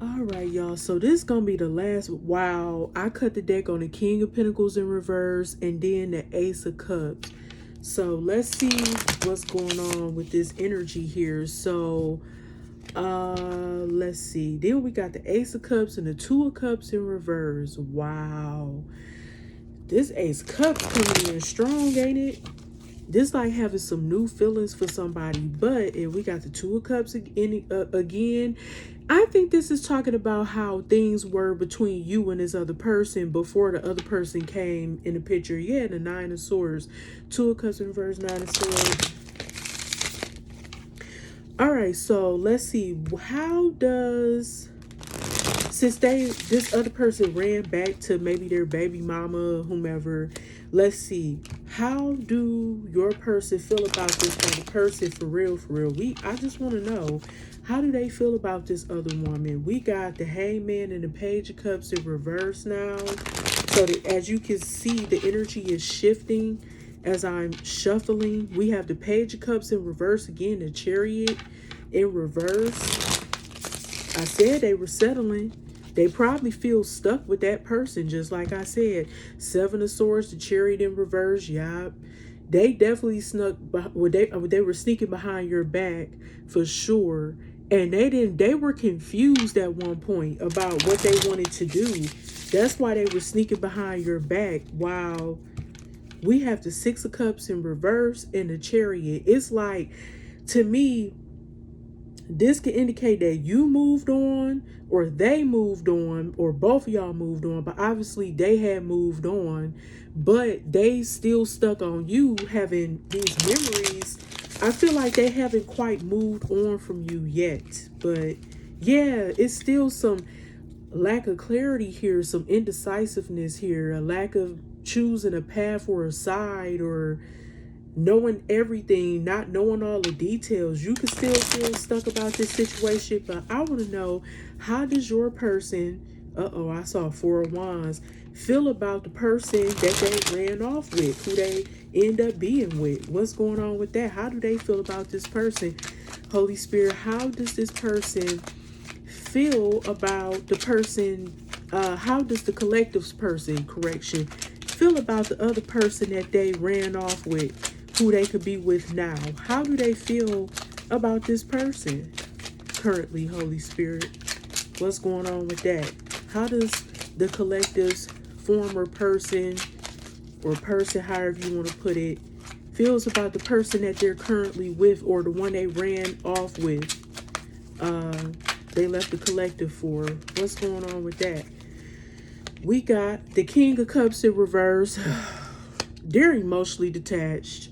All right, y'all. So this is gonna be the last. Wow, I cut the deck on the King of Pentacles in reverse and then the Ace of Cups. So let's see what's going on with this energy here. So let's see. Then we got the Ace of Cups and the Two of Cups in reverse. Wow. This Ace of Cups coming in strong, ain't it? This like having some new feelings for somebody. But if we got the Two of Cups again, I think this is talking about how things were between you and this other person before the other person came in the picture. Yeah, the Nine of Swords. Two of Cups in reverse, Nine of Swords. All right, so let's see. How does, since this other person ran back to maybe their baby mama, whomever, let's see. How do your person feel about this other person for real, for real? I just want to know, how do they feel about this other woman? We got the Hangman and the Page of Cups in reverse now. So that, as you can see, the energy is shifting as I'm shuffling. We have the Page of Cups in reverse again, the Chariot in reverse. I said they were settling. They probably feel stuck with that person, just like I said. Seven of Swords, the Chariot in reverse. Yup. They definitely snuck. They were sneaking behind your back for sure, and they were confused at one point about what they wanted to do. That's why they were sneaking behind your back. Wow. We have the Six of Cups in reverse and the Chariot. It's like, to me, this could indicate that you moved on or they moved on or both of y'all moved on, but obviously they had moved on, but they still stuck on you having these memories. I feel like they haven't quite moved on from you yet, but yeah, it's still some lack of clarity here, some indecisiveness here, a lack of choosing a path or a side, or knowing everything, not knowing all the details. You can still feel stuck about this situation, but I want to know, how does your person, I saw Four of Wands, feel about the person that they ran off with, who they end up being with? What's going on with that? How do they feel about this person? Holy Spirit, how does this person feel about the person? How does the collective's person, correction, feel about the other person that they ran off with, who they could be with now? How do they feel about this person currently, Holy Spirit? What's going on with that? How does the collective's former person, or person, however you want to put it, feels about the person that they're currently with, or the one they ran off with? They left the collective for. What's going on with that? We got the King of Cups in reverse. They're emotionally detached.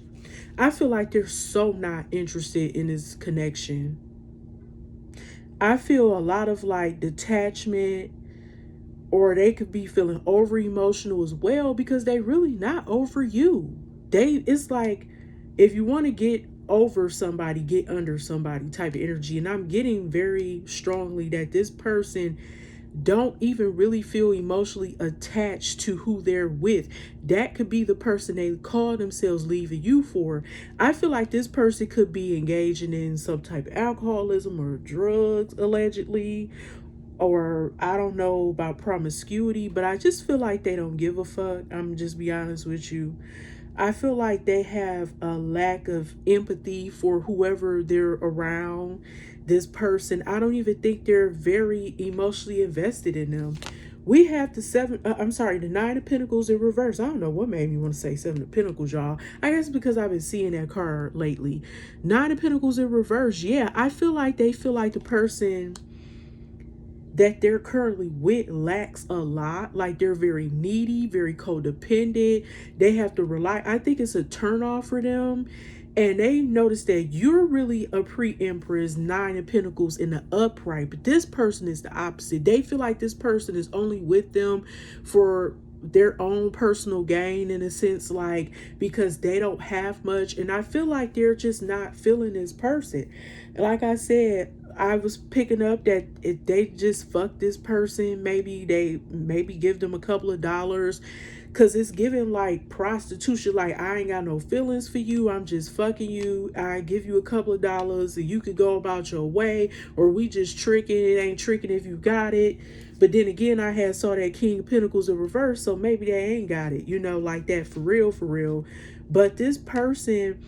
I feel like they're so not interested in this connection. I feel a lot of like detachment, or they could be feeling over emotional as well, because they really not over you. It's like, if you want to get over somebody, get under somebody type of energy. And I'm getting very strongly that this person don't even really feel emotionally attached to who they're with. That could be the person they call themselves leaving you for. I feel like this person could be engaging in some type of alcoholism or drugs, allegedly, or I don't know about promiscuity, but I just feel like they don't give a fuck. I'm just be honest with you. I feel like they have a lack of empathy for whoever they're around. This person, I don't even think they're very emotionally invested in them. We have the Nine of Pentacles in reverse. I don't know what made me want to say Seven of Pentacles, y'all. I guess because I've been seeing that card lately. Nine of Pentacles in reverse. Yeah, I feel like they feel like the person that they're currently with lacks a lot. Like, they're very needy, very codependent. They have to rely. I think it's a turnoff for them. And they notice that you're really a pre-empress, Nine of Pentacles in the upright. But this person is the opposite. They feel like this person is only with them for their own personal gain, in a sense, like, because they don't have much. And I feel like they're just not feeling this person. Like I said, I was picking up that if they just fuck this person, maybe give them a couple of dollars, cause it's giving like prostitution. Like, I ain't got no feelings for you, I'm just fucking you, I give you a couple of dollars and you could go about your way, or we just tricking. It ain't tricking if you got it. But then again, I had saw that King of Pentacles in reverse, so maybe they ain't got it, like that, for real, for real. But this person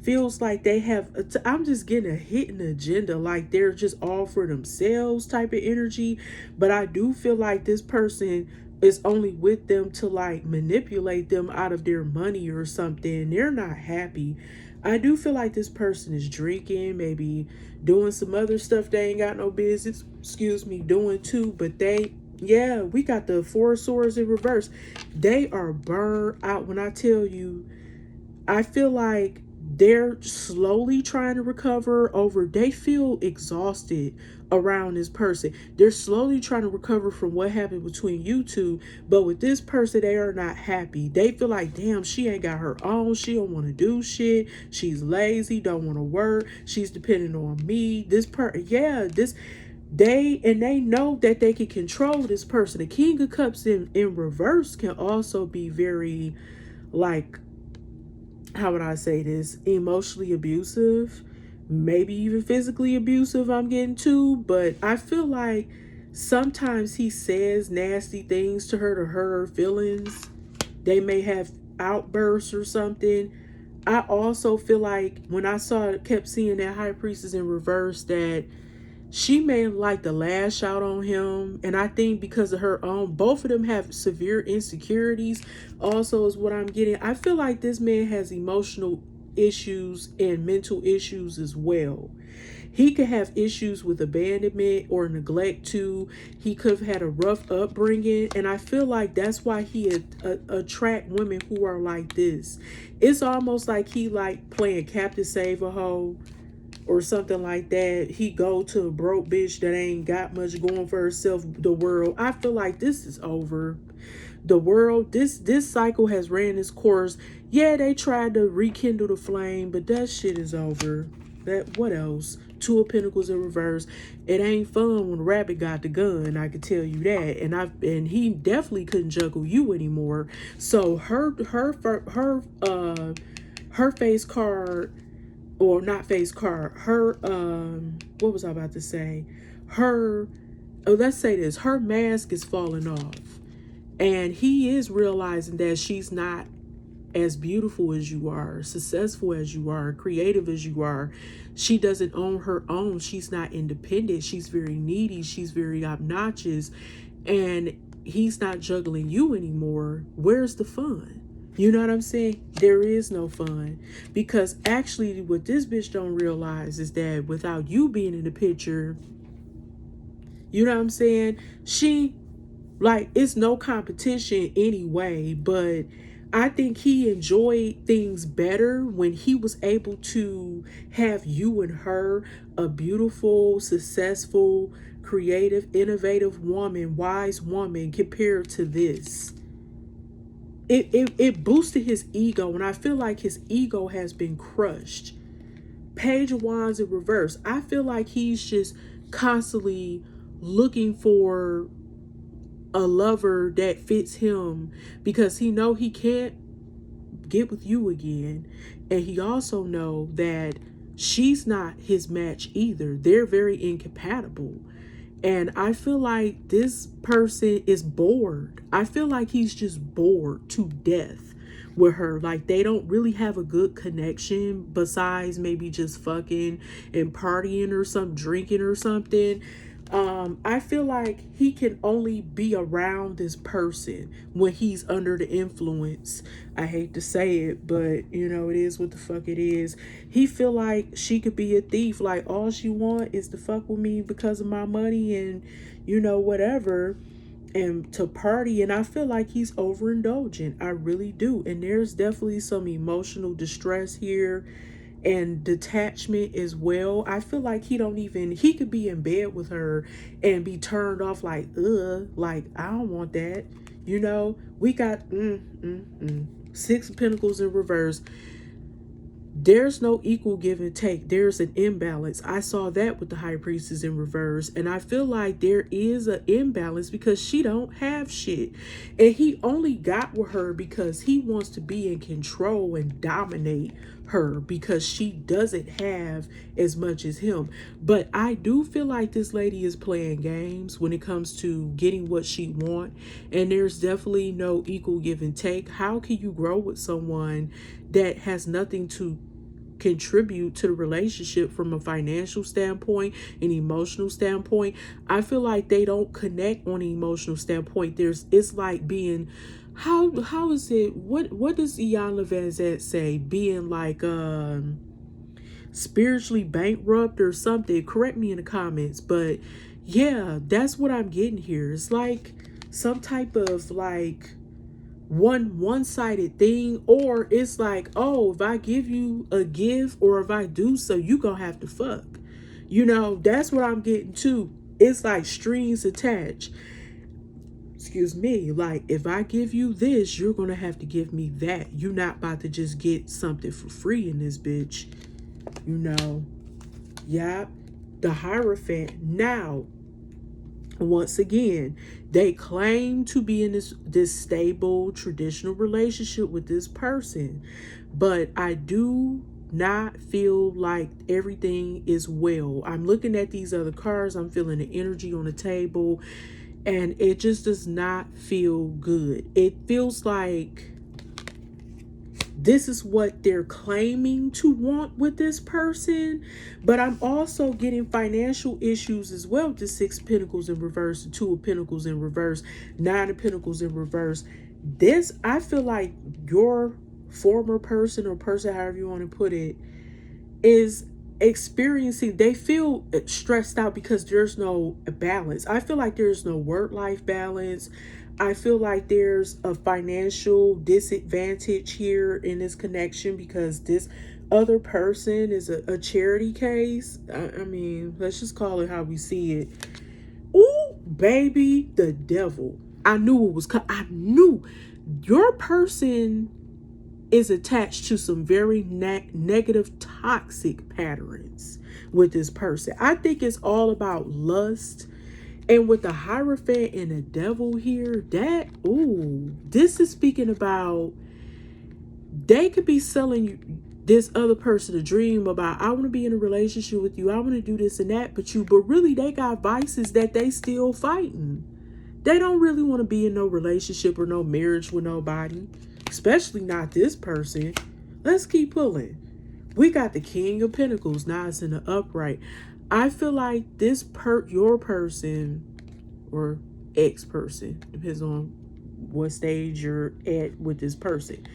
feels like they have I'm just getting a hidden agenda, like they're just all for themselves type of energy. But I do feel like this person is only with them to like manipulate them out of their money or something. They're not happy. I do feel like this person is drinking, maybe doing some other stuff they ain't got no business, doing too. But yeah, we got the Four of Swords in reverse. They are burned out. When I tell you, I feel like they're slowly trying to recover over, they feel exhausted around this person. They're slowly trying to recover from what happened between you two. But with this person, they are not happy. They feel like, damn, she ain't got her own. She don't want to do shit. She's lazy, don't want to work. She's depending on me. They know that they can control this person. The King of Cups in reverse can also be very, like, how would I say this, emotionally abusive, maybe even physically abusive, I'm getting to. But I feel like sometimes he says nasty things to her feelings. They may have outbursts or something. I also feel like when I kept seeing that High Priestess in reverse, that she may like to lash out on him. And I think because of her own, both of them have severe insecurities also, is what I'm getting. I feel like this man has emotional issues and mental issues as well. He could have issues with abandonment or neglect too. He could have had a rough upbringing, and I feel like that's why he attract women who are like this. It's almost like he like playing Captain Save a Hoe or something like that. He go to a broke bitch that ain't got much going for herself. The world, I feel like this is over. The world, this cycle has ran its course. Yeah, they tried to rekindle the flame, but that shit is over. That, what else? Two of Pentacles in reverse. It ain't fun when Rabbit got the gun, I can tell you that. And he definitely couldn't juggle you anymore. So her face card, or not face card, her what was I about to say? Let's say this, her mask is falling off. And he is realizing that she's not as beautiful as you are, successful as you are, creative as you are. She doesn't own her own. She's not independent. She's very needy. She's very obnoxious. And he's not juggling you anymore. Where's the fun? You know what I'm saying? There is no fun. Because actually what this bitch don't realize is that without you being in the picture, you know what I'm saying? It's no competition anyway, but I think he enjoyed things better when he was able to have you and her, a beautiful, successful, creative, innovative woman, wise woman, compared to this. It boosted his ego, and I feel like his ego has been crushed. Page of Wands in reverse. I feel like he's just constantly looking for a lover that fits him, because he know he can't get with you again, and he also know that she's not his match either. They're very incompatible. And I feel like this person is bored. I feel like he's just bored to death with her. Like, they don't really have a good connection besides maybe just fucking and partying or some drinking or something. I feel like he can only be around this person when he's under the influence. I hate to say it, but you know, it is what the fuck it is. He feel like she could be a thief. Like, all she want is to fuck with me because of my money and, you know, whatever, and to party. And I feel like he's overindulgent. I really do. And there's definitely some emotional distress here and detachment as well. I feel like he could be in bed with her and be turned off, like, like, I don't want that. You know, we got Six of Pentacles in reverse. there's no equal give and take. There's an imbalance. I saw that with the high priestess in reverse, and I feel like there is an imbalance because she don't have shit, and he only got with her because he wants to be in control and dominate her because she doesn't have as much as him. But I do feel like this lady is playing games when it comes to getting what she want, and there's definitely no equal give and take. How can you grow with someone that has nothing to contribute to the relationship from a financial standpoint, an emotional standpoint? I feel like they don't connect on an emotional standpoint. It's like being, how is it, what does Ian Van Zant say, being like spiritually bankrupt or something? Correct me in the comments, but yeah, that's what I'm getting here. It's like some type of like one-sided thing, or it's like, oh, if I give you a gift or if I do so, you gonna have to fuck. That's what I'm getting to. It's like strings attached. Excuse me. Like, if I give you this, you're gonna have to give me that. You're not about to just get something for free in this bitch. Yeah. The Hierophant. Now, once again, they claim to be in this stable traditional relationship with this person, but I do not feel like everything is well. I'm looking at these other cards, I'm feeling the energy on the table, and it just does not feel good. It feels like this is what they're claiming to want with this person, but I'm also getting financial issues as well. The 6 of Pentacles in reverse, the 2 of Pentacles in reverse, 9 of Pentacles in reverse. This, I feel like your former person or person, however you want to put it, is experiencing, they feel stressed out because there's no balance. I feel like there's no work-life balance. I feel like there's a financial disadvantage here in this connection because this other person is a charity case. I mean, let's just call it how we see it. Ooh, baby, the devil. I knew it was I knew your person is attached to some very negative, toxic patterns with this person. I think it's all about lust. And with the Hierophant and the devil here, this is speaking about, they could be selling you, this other person, a dream about, I want to be in a relationship with you, I want to do this and that, but really they got vices that they still fighting. They don't really want to be in no relationship or no marriage with nobody, especially not this person. Let's keep pulling. We got the King of Pentacles. Now it's in the upright. I feel like your person or ex-person, depends on what stage you're at with this person.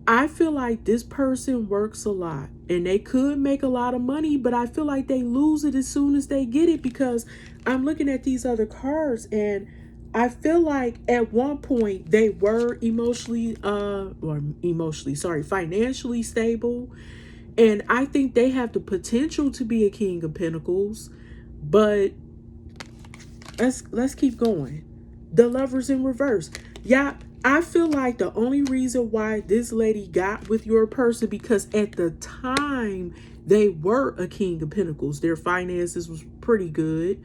I feel like this person works a lot and they could make a lot of money, but I feel like they lose it as soon as they get it, because I'm looking at these other cards and I feel like at one point they were financially stable. And I think they have the potential to be a King of Pentacles, but let's keep going. The Lovers in reverse. Yeah, I feel like the only reason why this lady got with your person, because at the time they were a King of Pentacles. Their finances was pretty good.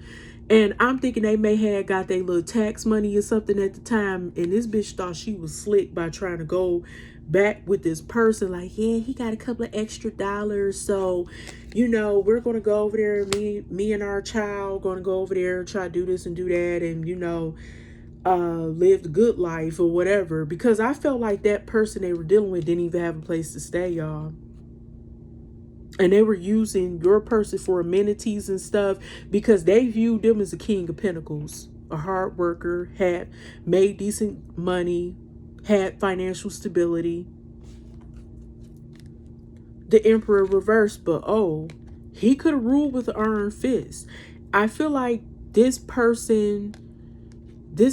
And I'm thinking they may have got their little tax money or something at the time. And this bitch thought she was slick by trying to go back with this person. Like, yeah, he got a couple of extra dollars. So, we're going to go over there. Me and our child going to go over there and try to do this and do that. And, live the good life or whatever. Because I felt like that person they were dealing with didn't even have a place to stay, y'all. And they were using your person for amenities and stuff because they viewed them as a King of Pentacles, a hard worker, had made decent money, had financial stability. The Emperor reversed, but he could have ruled with an iron fist. I feel like this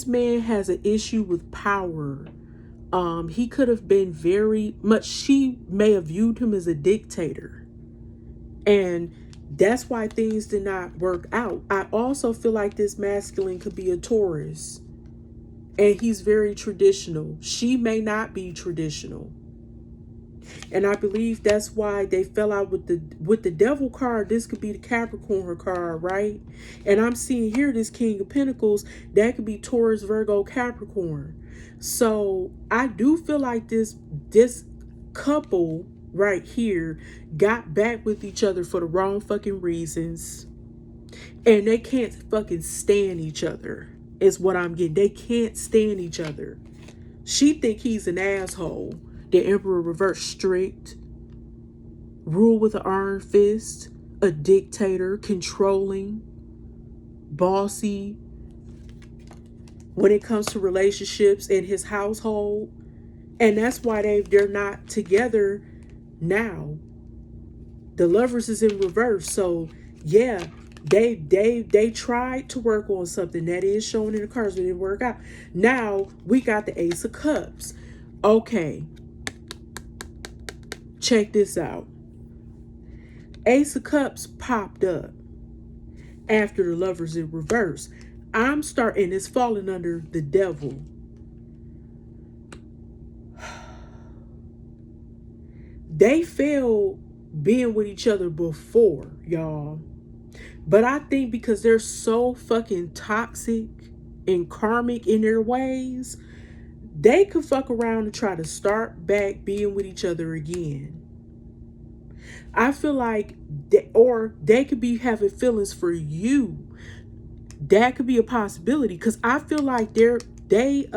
man has an issue with power. He could have been very much, she may have viewed him as a dictator. And that's why things did not work out. I also feel like this masculine could be a Taurus. And he's very traditional. She may not be traditional. And I believe that's why they fell out with the devil card. This could be the Capricorn card, right? And I'm seeing here this King of Pentacles. That could be Taurus, Virgo, Capricorn. So I do feel like this couple right here got back with each other for the wrong fucking reasons. And they can't fucking stand each other, is what I'm getting. They can't stand each other. She think he's an asshole. The Emperor reverse, strict, rule with an iron fist, a dictator, controlling, bossy when it comes to relationships in his household. And that's why they're not together now. The Lovers is in reverse. So yeah, they tried to work on something that is shown in the cards, but it didn't work out. Now we got the Ace of Cups. Okay, check this out. Ace of Cups popped up after the Lovers in reverse. I'm starting, it's falling under the Devil. They failed being with each other before, y'all. But I think because they're so fucking toxic and karmic in their ways, they could fuck around and try to start back being with each other again. I feel like they could be having feelings for you. That could be a possibility, because I feel like they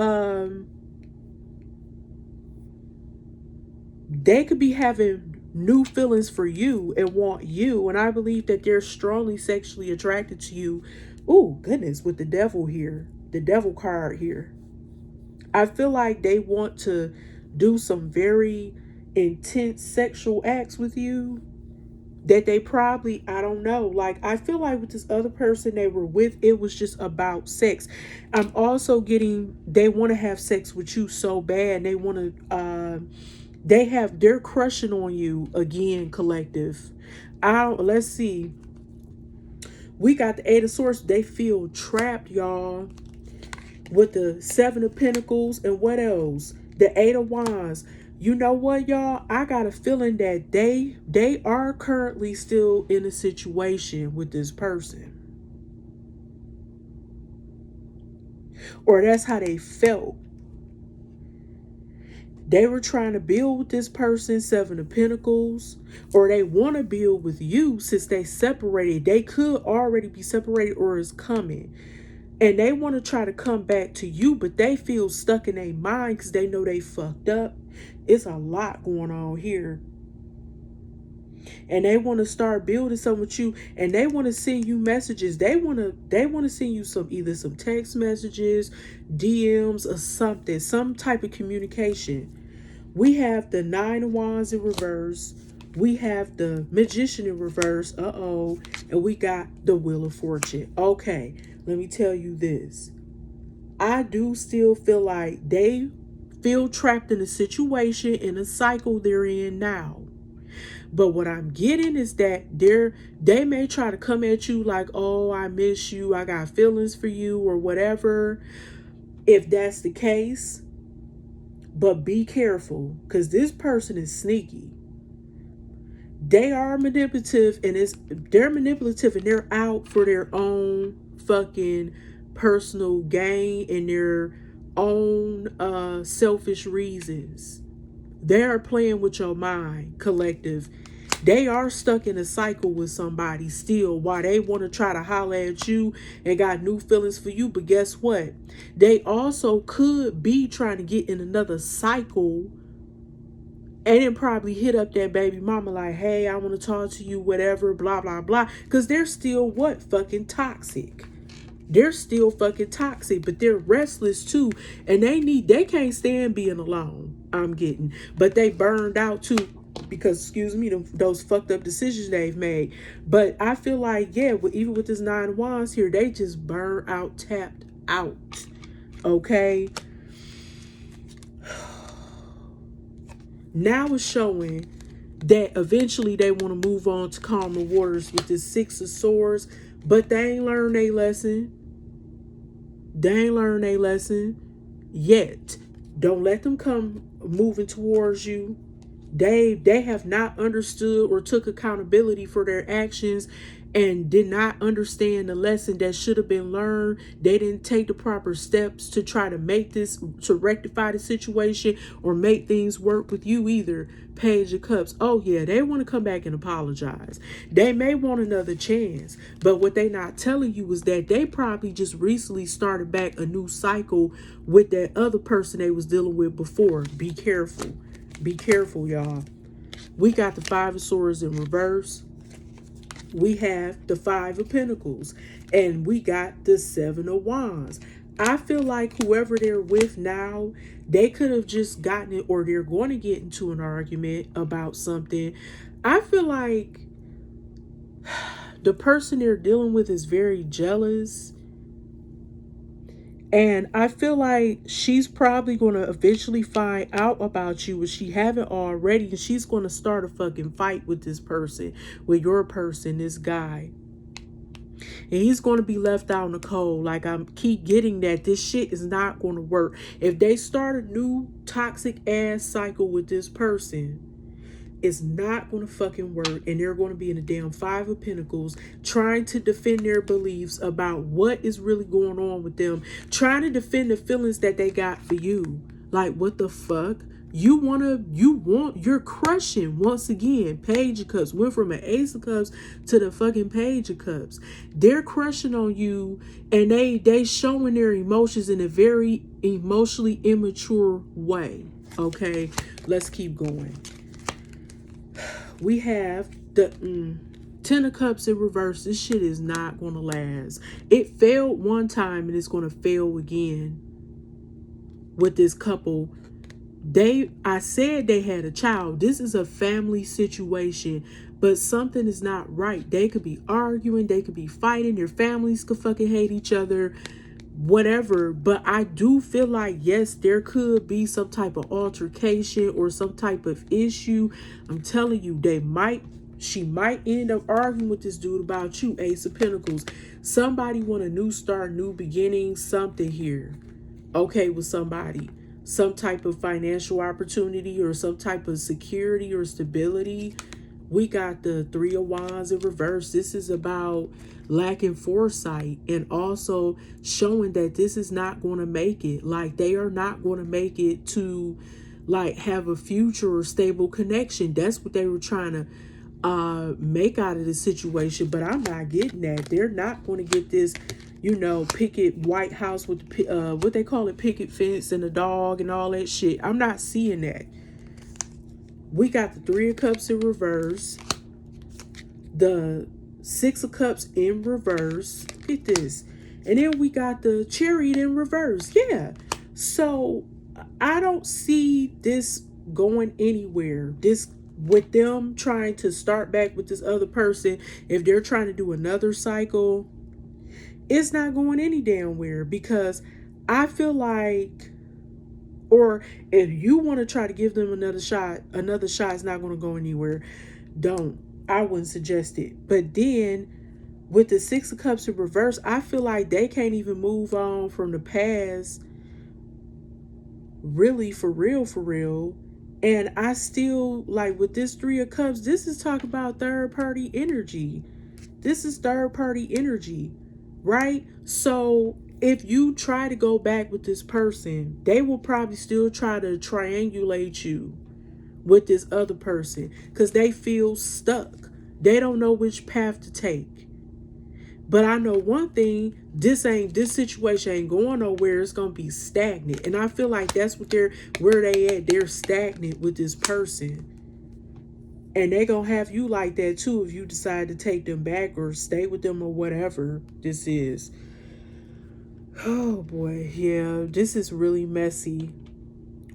could be having new feelings for you and want you, and I believe that they're strongly sexually attracted to you. Oh goodness, with the Devil here, the Devil card here, I feel like they want to do some very intense sexual acts with you that they probably, I don't know, like I feel like with this other person they were with, it was just about sex. I'm also getting they want to have sex with you so bad, and they want to they're crushing on you again, collective. Let's see. We got the Eight of Swords. They feel trapped, y'all. With the Seven of Pentacles, and what else? The Eight of Wands. You know what, y'all? I got a feeling that they are currently still in a situation with this person. Or that's how they felt. They were trying to build with this person, Seven of Pentacles, or they want to build with you since they separated. They could already be separated or is coming. And they want to try to come back to you, but they feel stuck in their mind because they know they fucked up. It's a lot going on here. And they want to start building something with you, and they want to send you messages. They want to send you either some text messages, DMs, or something, some type of communication. We have the Nine of Wands in reverse. We have the Magician in reverse. And we got the Wheel of Fortune. Okay, let me tell you this. I do still feel like they feel trapped in a situation, in a cycle they're in now. But what I'm getting is that they may try to come at you like, oh, I miss you, I got feelings for you, or whatever, if that's the case. But be careful, because this person is sneaky. They are manipulative, and they're manipulative, and they're out for their own fucking personal gain and their own selfish reasons. They are playing with your mind, collective. They are stuck in a cycle with somebody still while they want to try to holler at you and got new feelings for you. But guess what? They also could be trying to get in another cycle and then probably hit up that baby mama like, hey, I want to talk to you, whatever, blah, blah, blah. Because they're still what? Fucking toxic. They're still fucking toxic, but they're restless too. And they can't stand being alone, I'm getting. But they burned out too because, excuse me, those fucked up decisions they've made. But I feel like, yeah, even with this Nine of Wands here, they just burn out, tapped out. Okay? Now it's showing that eventually they want to move on to calmer waters with this Six of Swords, but they ain't learned their lesson. They ain't learned their lesson yet. Don't let them come moving towards you. They have not understood or took accountability for their actions and did not understand the lesson that should have been learned. They didn't take the proper steps to try to make this, to rectify the situation or make things work with you either. Page of Cups. Oh yeah, they want to come back and apologize. They may want another chance, but what they not telling you is that they probably just recently started back a new cycle with that other person they was dealing with before. Be careful. Be careful, y'all. We got the Five of Swords in reverse. We have the Five of Pentacles. And we got the Seven of Wands. I feel like whoever they're with now, they could have just gotten it, or they're going to get into an argument about something. I feel like the person they're dealing with is very jealous. And I feel like she's probably going to eventually find out about you if she haven't already. And she's going to start a fucking fight with this person, with your person, this guy. And he's going to be left out in the cold. Like, I keep getting that this shit is not going to work. If they start a new toxic ass cycle with this person, it's not going to fucking work. And they're going to be in the damn Five of Pentacles, trying to defend their beliefs about what is really going on with them, trying to defend the feelings that they got for you. Like, what the fuck? You're crushing once again. Page of Cups went from an Ace of Cups to the fucking Page of Cups. They're crushing on you, and they showing their emotions in a very emotionally immature way. Okay, let's keep going. We have the Ten of Cups in reverse. This shit is not going to last. It failed one time and it's going to fail again with this couple. I said they had a child. This is a family situation, but something is not right. They could be arguing. They could be fighting. Their families could fucking hate each other. Whatever. But I do feel like, yes, there could be some type of altercation or some type of issue. I'm telling you, she might end up arguing with this dude about you, Ace of Pentacles. Somebody want a new start, new beginning, something here. Okay, with somebody. Some type of financial opportunity or some type of security or stability. We got the Three of Wands in reverse. This is about lacking foresight and also showing that this is not going to make it. Like, they are not going to make it to like have a future or stable connection. That's what they were trying to make out of the situation, but I'm not getting that. They're not going to get this, picket White House with the, what they call it, picket fence and a dog and all that shit. I'm not seeing that. We got the Three of Cups in reverse, the Six of Cups in reverse. Look at this. And then we got the Chariot in reverse. Yeah. So I don't see this going anywhere. This, with them trying to start back with this other person, if they're trying to do another cycle, it's not going any damn where, because I feel like, or if you want to try to give them another shot is not going to go anywhere. Don't. I wouldn't suggest it. But then with the Six of Cups in reverse, I feel like they can't even move on from the past. Really, for real. And I still, like, with this Three of Cups, this is talking about third party energy. This is third party energy, right? So if you try to go back with this person, they will probably still try to triangulate you with this other person because they feel stuck. They don't know which path to take. But I know one thing, this situation ain't going nowhere. It's going to be stagnant. And I feel like that's where they at. They're stagnant with this person. And they going to have you like that too if you decide to take them back or stay with them or whatever this is. Oh boy, yeah, this is really messy.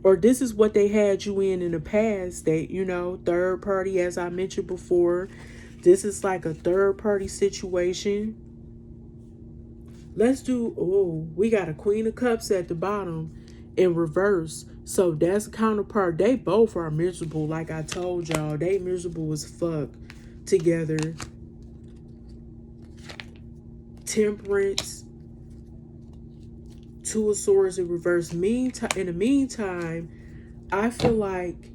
Or this is what they had you in the past. They, third party, as I mentioned before. This is like a third party situation. Let's do, we got a Queen of Cups at the bottom in reverse. So that's a counterpart. They both are miserable. Like I told y'all, they miserable as fuck together. Temperance. Two of Swords in reverse. In the meantime, I feel like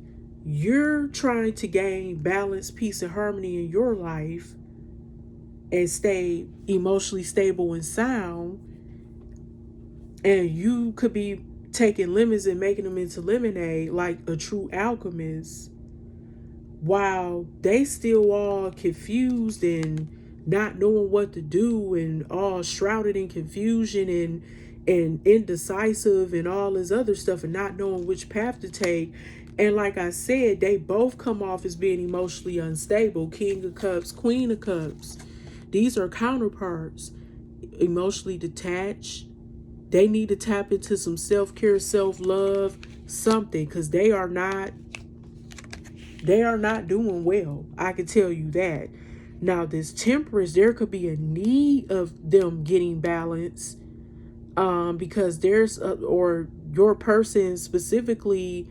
you're trying to gain balance, peace, and harmony in your life and stay emotionally stable and sound. And you could be taking lemons and making them into lemonade like a true alchemist, while they still all confused and not knowing what to do and all shrouded in confusion and indecisive and all this other stuff and not knowing which path to take. And like I said, they both come off as being emotionally unstable. King of Cups, Queen of Cups. These are counterparts. Emotionally detached. They need to tap into some self-care, self-love, something, because they are not doing well. I can tell you that. Now, this Temperance, there could be a need of them getting balance, because there's or your person specifically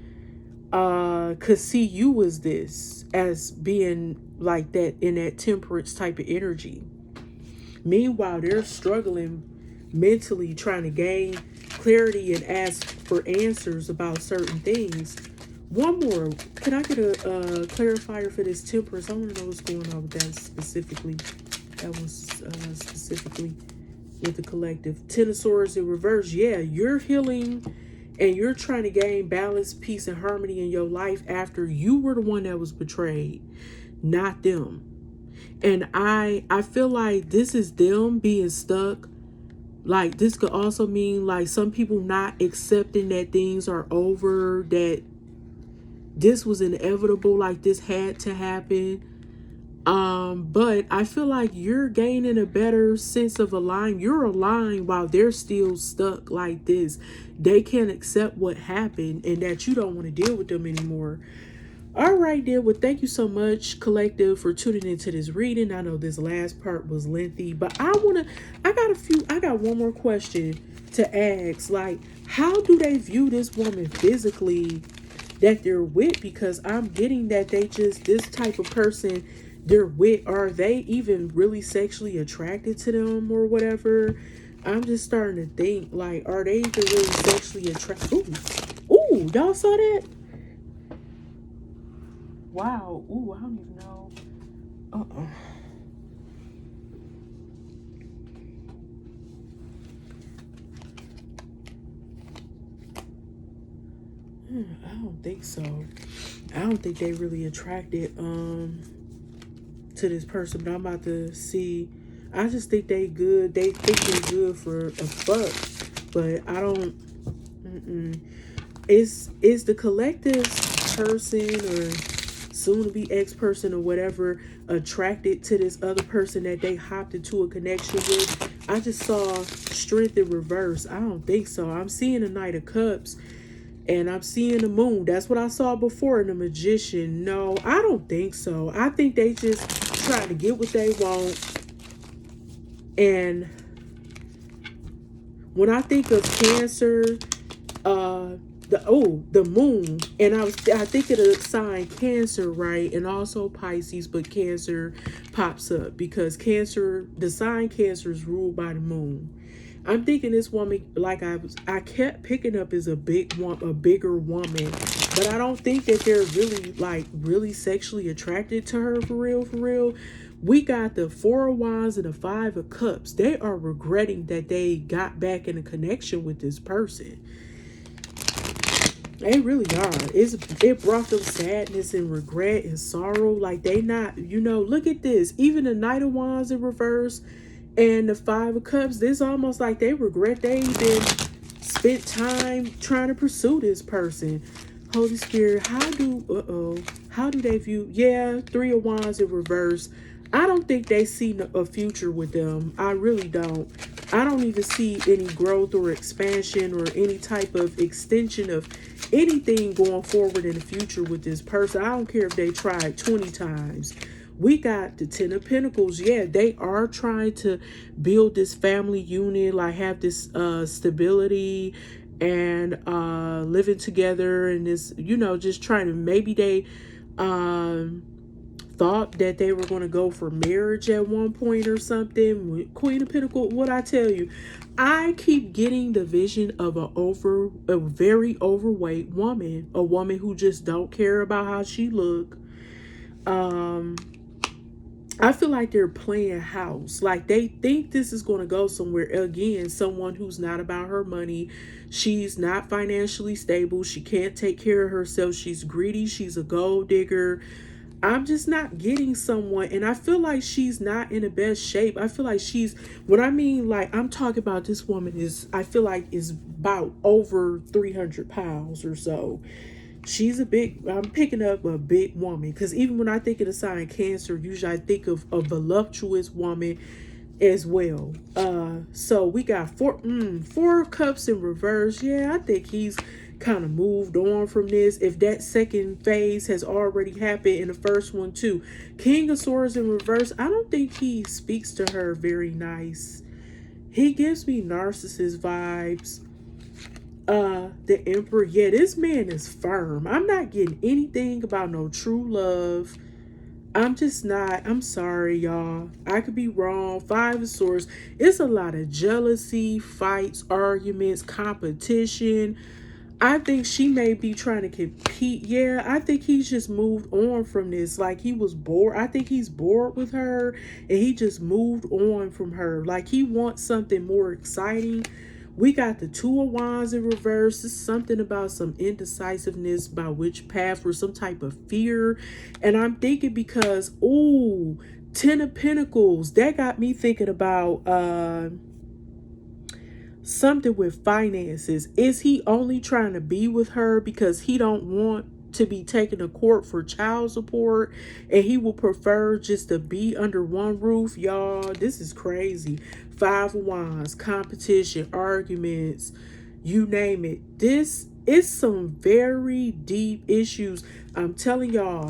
could see you as being like that in that Temperance type of energy. Meanwhile, they're struggling mentally, trying to gain clarity and ask for answers about certain things. One more. Can I get a clarifier for this Temperance? I want to know what's going on with that specifically. That was specifically with the collective. Ten of Swords in reverse. Yeah, you're healing and you're trying to gain balance, peace, and harmony in your life after you were the one that was betrayed, not them. And I feel like this is them being stuck. Like, this could also mean like some people not accepting that things are over, that this was inevitable, like this had to happen. But I feel like you're gaining a better sense of alignment. You're aligned while they're still stuck like this. They can't accept what happened and that you don't want to deal with them anymore. All right, then. Well, thank you so much, collective, for tuning into this reading. I know this last part was lengthy, but I got one more question to ask. Like, how do they view this woman physically that they're with? Because I'm getting that this type of person they're with, are they even really sexually attracted to them or whatever? I'm just starting to think, like, are they even really sexually attracted? Ooh, y'all saw that? Wow. Ooh, I don't even know. I don't think so. I don't think they really attracted to this person, but I'm about to see. I just think they good. They think they're good for a fuck, but I don't. Is the collective person or soon to be ex person or whatever attracted to this other person that they hopped into a connection with? I just saw Strength in reverse. I don't think so. I'm seeing a Knight of Cups and I'm seeing the Moon. That's what I saw before in the Magician. No, I don't think so. I think they just try to get what they want. And when I think of Cancer, the Moon, and I think of the sign Cancer, right? And also Pisces, but Cancer pops up because the sign Cancer is ruled by the Moon. I'm thinking this woman, like I kept picking up, is a bigger woman, but I don't think that they're really sexually attracted to her for real. We got the Four of Wands and the Five of Cups. They are regretting that they got back in a connection with this person. They really are. It brought them sadness and regret and sorrow. Like, they not, look at this. Even the Knight of Wands in reverse and the Five of Cups, this almost like they regret they even spent time trying to pursue this person. Holy Spirit, how do they view, Three of Wands in reverse. I don't think they see a future with them. I really don't. I don't even see any growth or expansion or any type of extension of anything going forward in the future with this person. I don't care if they tried 20 times. We got the Ten of Pentacles. Yeah, they are trying to build this family unit, like have this stability and living together and this, just trying to, maybe they thought that they were going to go for marriage at one point or something. With Queen of Pentacles, what I tell you, I keep getting the vision of a very overweight woman, a woman who just don't care about how she look. I feel like they're playing house. Like they think this is going to go somewhere. Again, someone who's not about her money. She's not financially stable. She can't take care of herself. She's greedy. She's a gold digger. I'm just not getting someone, and I feel like she's not in the best shape. I feel like she's, what I mean, like I'm talking about this woman is, I feel like is about over 300 pounds or so. She's a big, I'm picking up a big woman, because even when I think of the sign Cancer, usually I think of a voluptuous woman as well. So we got four cups in reverse. Yeah, I think he's kind of moved on from this, if that second phase has already happened in the first one too. King of Swords in reverse, I don't think he speaks to her very nice. He gives me narcissist vibes. The Emperor, yeah, this man is firm. I'm not getting anything about no true love. I'm just not. I'm sorry, y'all. I could be wrong. Five of Swords. It's a lot of jealousy, fights, arguments, competition. I think she may be trying to compete. Yeah, I think he's just moved on from this. Like he was bored. I think he's bored with her and he just moved on from her. Like he wants something more exciting. We got the Two of Wands in reverse. It's something about some indecisiveness about which path, or some type of fear. And I'm thinking because, ooh, Ten of Pentacles. That got me thinking about something with finances. Is he only trying to be with her because he don't want to be taken to court for child support, and he will prefer just to be under one roof? Y'all, this is crazy. Five of Wands, competition, arguments, you name it. This is some very deep issues. I'm telling y'all,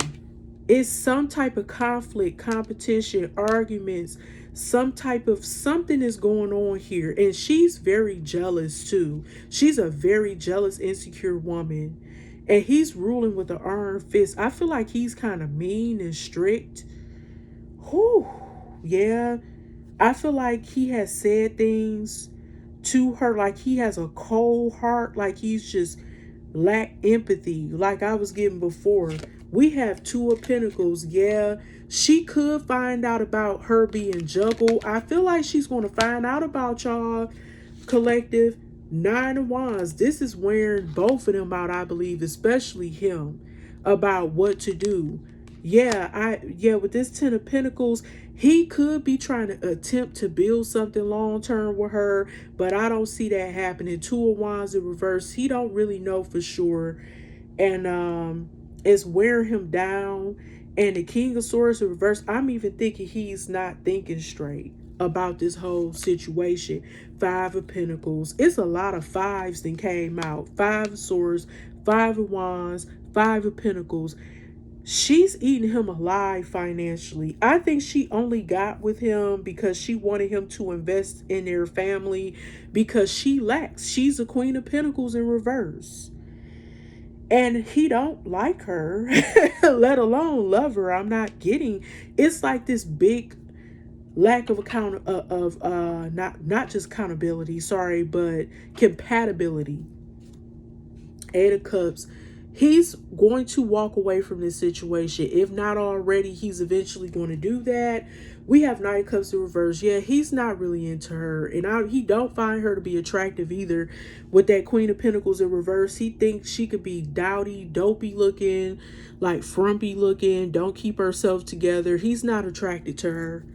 it's some type of conflict, competition, arguments, some type of something is going on here. And she's very jealous too. She's a very jealous, insecure woman. And he's ruling with the iron fist. I feel like he's kind of mean and strict. Whew. Yeah. I feel like he has said things to her, like he has a cold heart, like he's just lack empathy, like I was getting before. We have Two of Pentacles. Yeah, she could find out about her being juggled. I feel like she's going to find out about y'all, collective. Nine of Wands. This is wearing both of them out, I believe, especially him, about what to do. Yeah, with this Ten of Pentacles, he could be trying to attempt to build something long term with her, but I don't see that happening. Two of Wands in reverse. He don't really know for sure, and it's wearing him down. And the King of Swords in reverse, I'm even thinking he's not thinking straight about this whole situation. Five of Pentacles. It's a lot of fives that came out. Five of Swords, Five of Wands, Five of Pentacles. She's eating him alive financially. I think she only got with him because she wanted him to invest in their family, because she lacks. She's a Queen of Pentacles in reverse. And he don't like her, let alone love her. I'm not getting. It's like this big lack of not just accountability, sorry, but compatibility. Eight of Cups. He's going to walk away from this situation. If not already, he's eventually going to do that. We have Nine of Cups in reverse. Yeah, he's not really into her. And he don't find her to be attractive either. With that Queen of Pentacles in reverse, he thinks she could be dowdy, dopey looking, like frumpy looking, don't keep herself together. He's not attracted to her.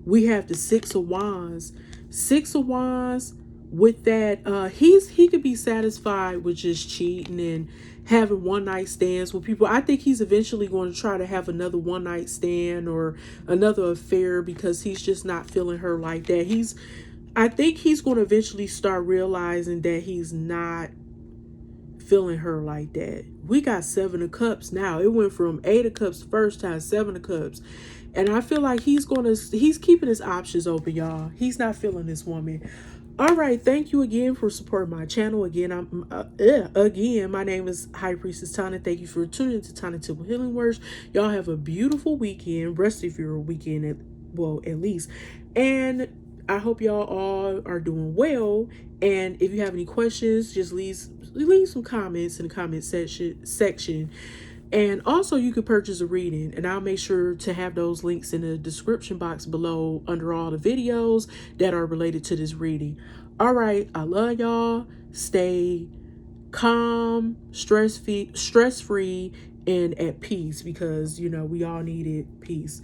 We have the Six of Wands. Six of Wands. With that, he could be satisfied with just cheating and having one night stands with people. I think he's eventually going to try to have another one night stand or another affair, because he's just not feeling her like that. I think he's going to eventually start realizing that he's not feeling her like that. We got Seven of Cups now. It went from Eight of Cups first time, Seven of Cups. And I feel like he's keeping his options open, y'all. He's not feeling this woman. All right, thank you again for supporting my channel. Again, my name is High Priestess Tana. Thank you for tuning into Tana Temple Healing Words. Y'all have a beautiful weekend, rest of your weekend at least. And I hope y'all all are doing well. And if you have any questions, just leave some comments in the comment section. And also, you could purchase a reading, and I'll make sure to have those links in the description box below under all the videos that are related to this reading. All right, I love y'all. Stay calm, stress free, and at peace, because we all needed peace.